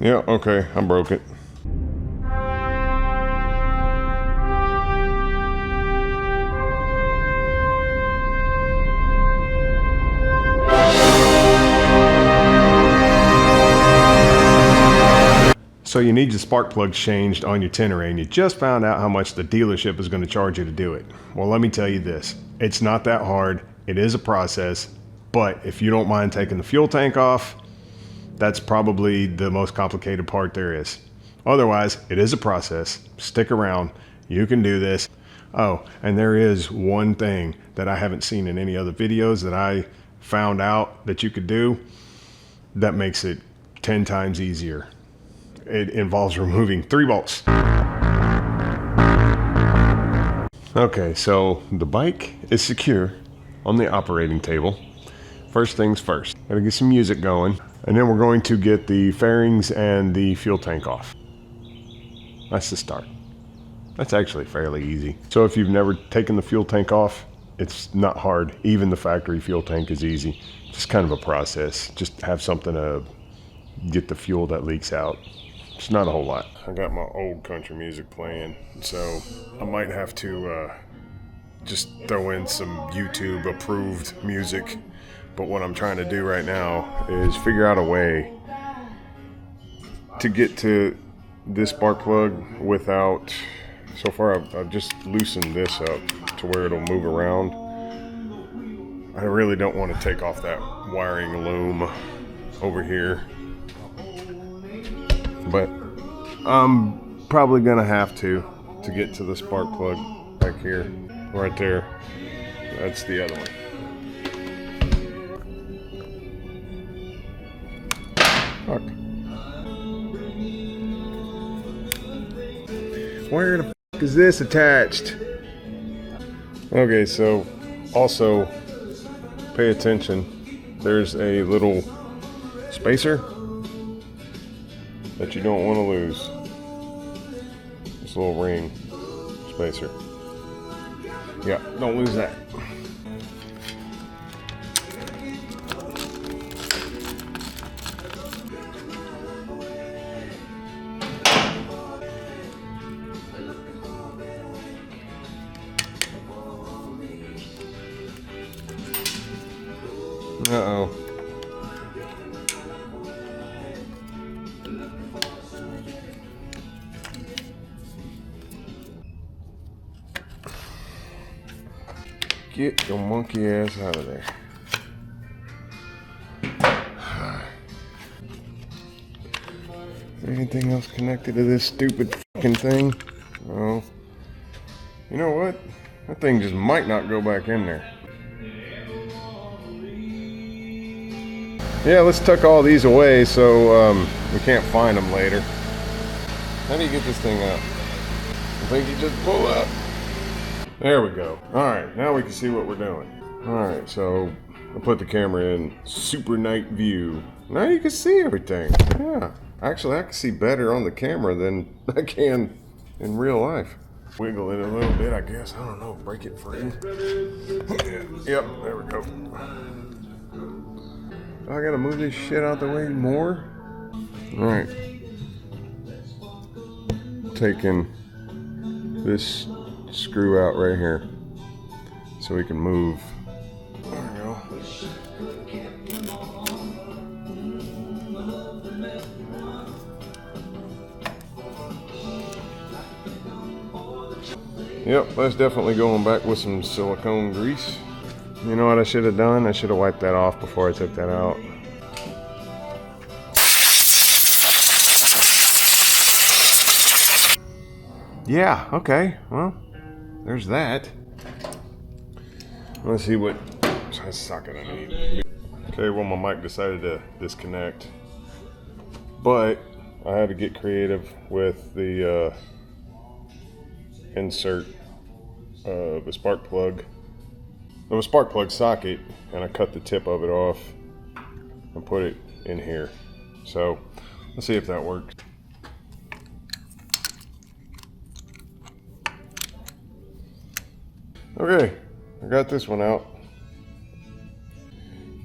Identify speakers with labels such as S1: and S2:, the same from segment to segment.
S1: Yeah, okay, I broke it. So you need your spark plugs changed on your Tenere, and you just found out how much the dealership is going to charge you to do it. Well, let me tell you this. It's not that hard. It is a process, but if you don't mind taking the fuel tank off, that's probably the most complicated part there is. Otherwise, it is a process. Stick around. You can do this. Oh, and there is one thing that I haven't seen in any other videos that I found out that you could do that makes it 10 times easier. It involves removing 3 bolts. Okay, so the bike is secure on the operating table. First things first, gotta get some music going, and then we're going to get the fairings and the fuel tank off. That's the start. That's actually fairly easy. So if you've never taken the fuel tank off, it's not hard. Even the factory fuel tank is easy. Just kind of a process. Just have something to get the fuel that leaks out. It's not a whole lot. I got my old country music playing, so I might have to just throw in some YouTube approved music. But what I'm trying to do right now is figure out a way to get to this spark plug without, so far I've just loosened this up to where it'll move around. I really don't want to take off that wiring loom over here, but I'm probably gonna have to get to the spark plug back here, right there. That's the other one. Fuck. Where the fuck is this attached? Okay, so also pay attention. There's a little spacer that you don't want to lose. This little ring spacer. Yeah, don't lose that. Uh-oh. Get your monkey ass out of there. Is there anything else connected to this stupid fucking thing? No. You know what? That thing just might not go back in there. Yeah, let's tuck all these away so we can't find them later. How do you get this thing up? I think you just pull up. There we go. Alright, now we can see what we're doing. Alright, so I'll put the camera in super night view. Now you can see everything. Yeah. Actually, I can see better on the camera than I can in real life. Wiggle it a little bit, I guess. I don't know. Break it free. Yep, there we go. I gotta move this shit out the way more. Alright. Taking this screw out right here so we can move. There we go. Yep, that's definitely going back with some silicone grease. You know what I should have done? I should have wiped that off before I took that out. Yeah, okay, well, there's that. Let's see what size socket I need. Okay, well, my mic decided to disconnect, but I had to get creative with the insert of a spark plug. It was a spark plug socket, and I cut the tip of it off and put it in here. So let's see if that works. Okay, I got this one out.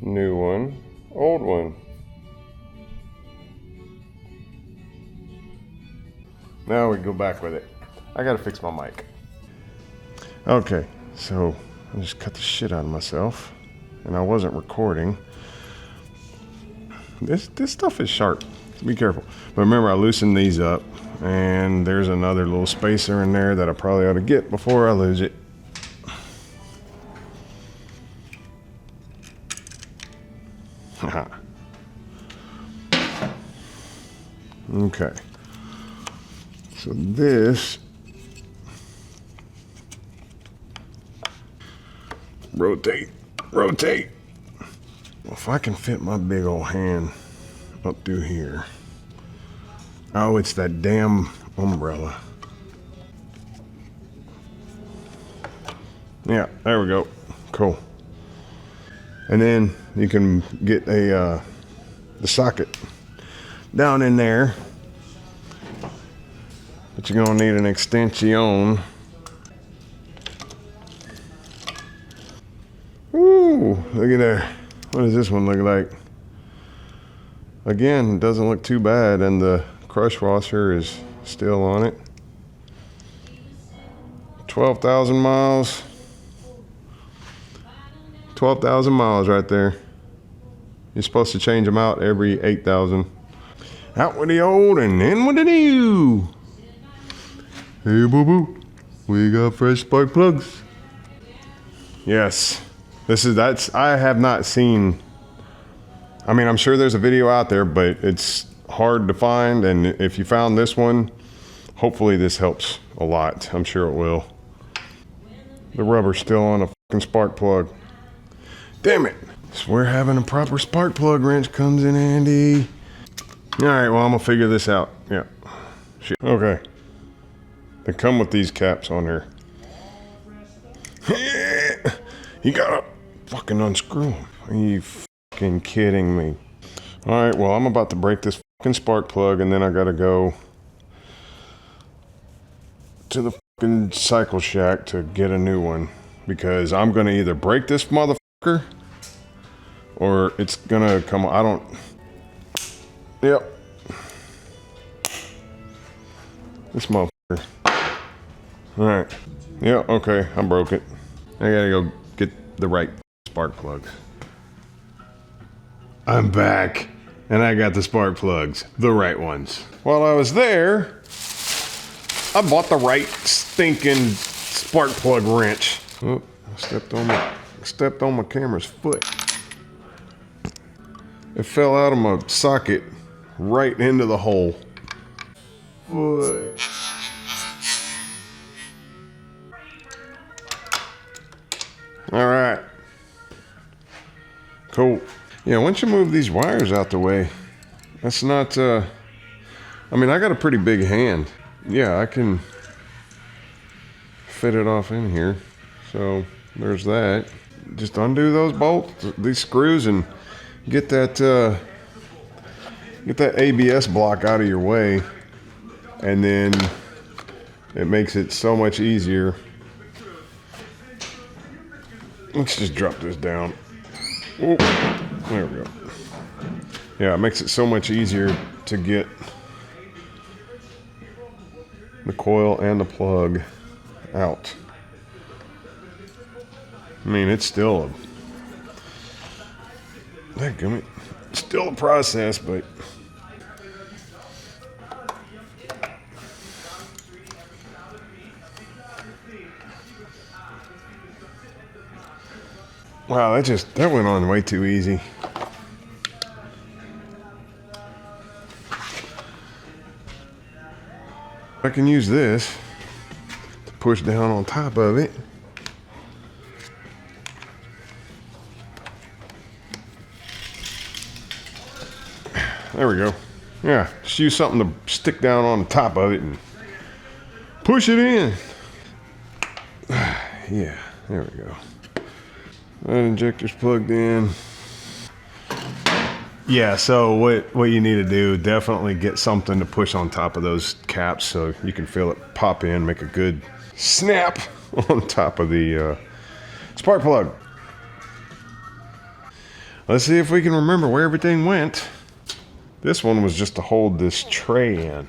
S1: New one, old one. Now we go back with it. I gotta fix my mic. Okay, so I just cut the shit out of myself, and I wasn't recording. This stuff is sharp, so be careful. But remember, I loosened these up, and there's another little spacer in there that I probably ought to get before I lose it. Okay, so this rotate. Well, if I can fit my big old hand up through here. Oh, it's that damn umbrella. Yeah, there we go. Cool. And then you can get the socket down in there, but you're gonna need an extension. Ooh, look at there. What does this one look like? Again, it doesn't look too bad, and the crush washer is still on it. 12,000 miles. 12,000 miles right there. You're supposed to change them out every 8,000. Out with the old and in with the new. Hey, boo boo, we got fresh spark plugs. Yes, I have not seen. I mean, I'm sure there's a video out there, but it's hard to find. And if you found this one, hopefully this helps a lot. I'm sure it will. The rubber's still on a fucking spark plug. Damn it. So where having a proper spark plug wrench comes in handy. All right, well, I'm gonna figure this out. Yeah. Shit. Okay. They come with these caps on here. You gotta fucking unscrew them. Are you fucking kidding me? All right, well, I'm about to break this fucking spark plug, and then I gotta go to the fucking cycle shack to get a new one, because I'm gonna either break this motherfucker or it's gonna come. I don't. Yep. This motherfucker. All right. Yeah. Okay. I broke it. I gotta go get the right spark plugs. I'm back, and I got the spark plugs, the right ones. While I was there, I bought the right stinking spark plug wrench. Oh, I stepped on my camera's foot. It fell out of my socket right into the hole. Boy. All right. Cool. Yeah, once you move these wires out the way, that's not, I mean, I got a pretty big hand. Yeah, I can fit it off in here. So there's that. Just undo those bolts, these screws, and get that ABS block out of your way, and then it makes it so much easier. Let's just drop this down. Oh, there we go. Yeah, it makes it so much easier to get the coil and the plug out. I mean, it's still a process, but wow, that went on way too easy. I can use this to push down on top of it. There we go. Yeah, just use something to stick down on the top of it and push it in. Yeah, there we go. That injector's plugged in. Yeah, so what you need to do, definitely get something to push on top of those caps so you can feel it pop in, make a good snap on top of the spark plug. Let's see if we can remember where everything went. This one was just to hold this tray in.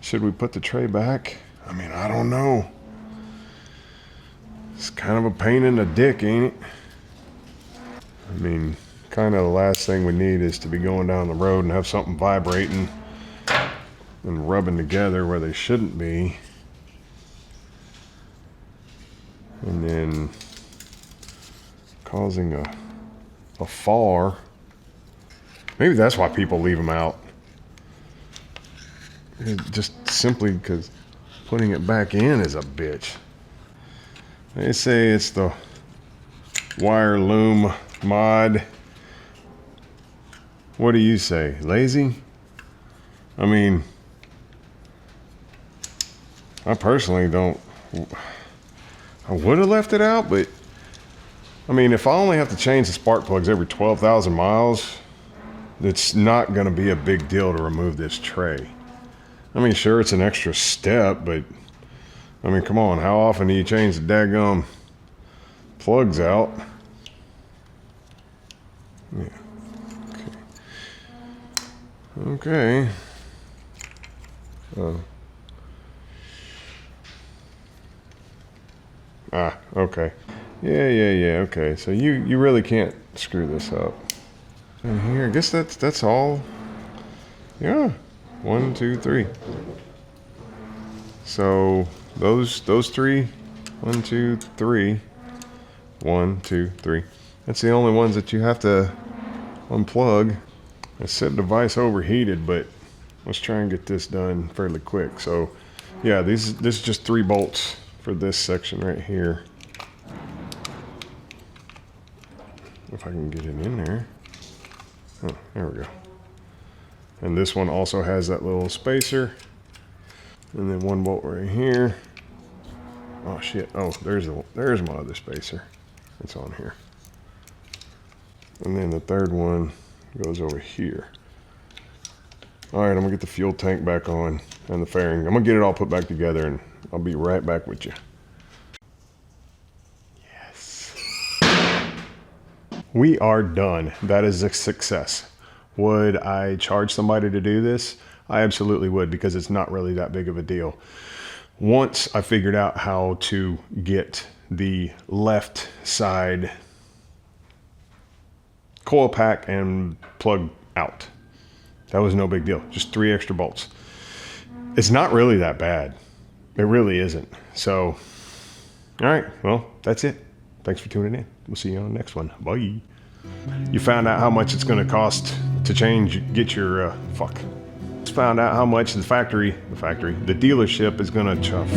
S1: Should we put the tray back? I mean, I don't know. It's kind of a pain in the dick, ain't it? I mean, kind of the last thing we need is to be going down the road and have something vibrating and rubbing together where they shouldn't be. And then causing a far. Maybe that's why people leave them out. Just simply because putting it back in is a bitch. They say it's the wire loom mod. What do you say? Lazy? I mean, I personally don't. I would have left it out, but I mean, if I only have to change the spark plugs every 12,000 miles, it's not going to be a big deal to remove this tray. I mean, sure, it's an extra step, but I mean, come on, how often do you change the daggum plugs out? Yeah. Okay. Okay. Yeah, okay. So you really can't screw this up. And here, I guess that's all. Yeah. 1, 2, 3. So those 3, 1, 2, 3. 1, 2, 3. That's the only ones that you have to unplug. I said the device overheated, but let's try and get this done fairly quick. So yeah, this is just 3 bolts for this section right here. If I can get it in there. Oh, there we go. And this one also has that little spacer. And then 1 bolt right here. Oh shit, oh, there's my other spacer. It's on here. And then the 3rd one goes over here. All right, I'm gonna get the fuel tank back on and the fairing. I'm gonna get it all put back together and I'll be right back with you. Yes. We are done. That is a success. Would I charge somebody to do this? I absolutely would, because it's not really that big of a deal. Once I figured out how to get the left side coil pack and plug out, that was no big deal. Just 3 extra bolts. It's not really that bad. It really isn't. So, all right, well, that's it. Thanks for tuning in. We'll see you on the next one. Bye. You found out how much it's going to cost to get your, found out how much the dealership is going to chuff.